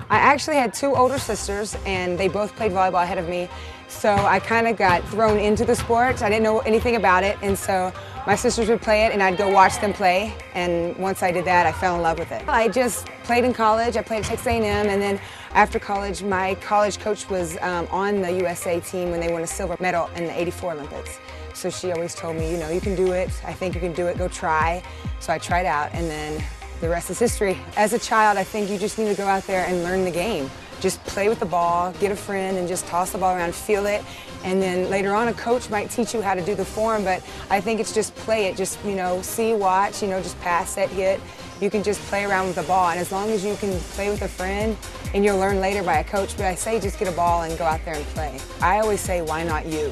I actually had two older sisters, and they both played volleyball ahead of me. So I kind of got thrown into the sport. I didn't know anything about it, and so my sisters would play it, and I'd go watch them play. And once I did that, I fell in love with it. I just played in college. I played at Texas A&M, and then after college, my college coach was on the USA team when they won a silver medal in the '84 Olympics. So she always told me, you know, you can do it. I think you can do it. Go try. So I tried out, and then the rest is history. As a child, I think you just need to go out there and learn the game. Just play with the ball, get a friend, and just toss the ball around, feel it. And then later on, a coach might teach you how to do the form, but I think it's just play it. Just, you know, see, watch, you know, just pass, set, hit. You can just play around with the ball, and as long as you can play with a friend, and you'll learn later by a coach, but I say just get a ball and go out there and play. I always say, why not you?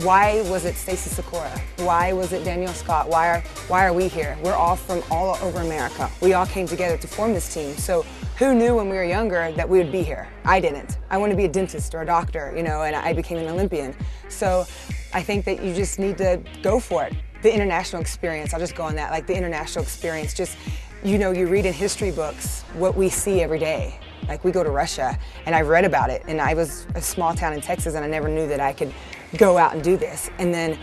Why was it Stacy Sykora? Why was it Danielle Scott? Why are we here? We're all from all over America. We all came together to form this team. So who knew when we were younger that we would be here? I didn't. I wanted to be a dentist or a doctor, you know, and I became an Olympian. So I think that you just need to go for it. The international experience, I'll just go on that, like the international experience, just, you know, you read in history books what we see every day. Like we go to Russia, and I read about it, and I was a small town in Texas, and I never knew that I could go out and do this. And then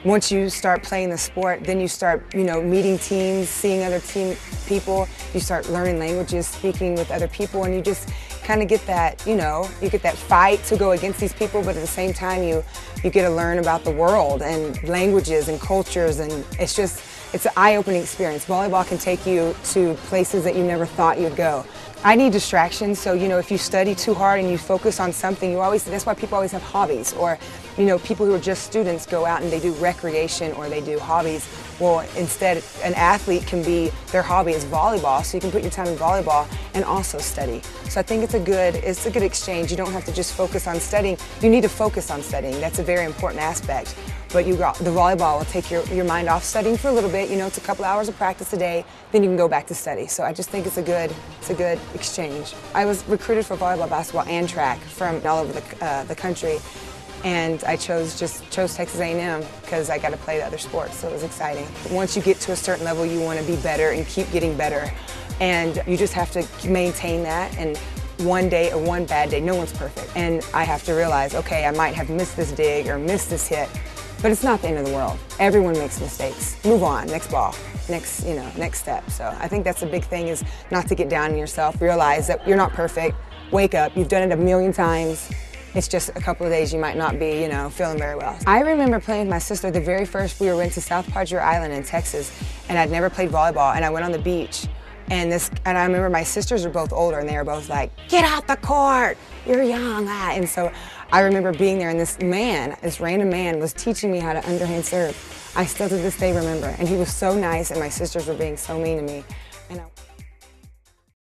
once you start playing the sport, then you start, you know, meeting teams, seeing other team people, you start learning languages, speaking with other people, and you just kind of get that, you know, you get that fight to go against these people, but at the same time you get to learn about the world and languages and cultures, and it's an eye-opening experience. Volleyball can take you to places that you never thought you'd go. I need distractions, so, you know, if you study too hard and you focus on something, that's why people always have hobbies, or, you know, people who are just students go out and they do recreation or they do hobbies. Well, instead, an athlete can be, their hobby is volleyball, so you can put your time in volleyball and also study. So I think it's a good exchange. You don't have to just focus on studying. You need to focus on studying. That's a very important aspect. But the volleyball will take your mind off studying for a little bit. You know, it's a couple hours of practice a day, then you can go back to study. So I just think it's a good exchange. I was recruited for volleyball, basketball, and track from all over the country, and I chose Texas A&M because I got to play the other sports, so it was exciting. Once you get to a certain level, you want to be better and keep getting better, and you just have to maintain that. And one day or one bad day, no one's perfect, and I have to realize, okay, I might have missed this dig or missed this hit, but it's not the end of the world. Everyone makes mistakes. Move on, next ball, next step. So I think that's a big thing, is not to get down on yourself. Realize that you're not perfect. Wake up, you've done it a million times. It's just a couple of days you might not be, you know, feeling very well. I remember playing with my sister the very first we went to South Padre Island in Texas, and I'd never played volleyball, and I went on the beach. And I remember my sisters are both older, and they were both like, get out the court, you're young. And so I remember being there, and this random man was teaching me how to underhand serve. I still to this day remember, and he was so nice, and my sisters were being so mean to me.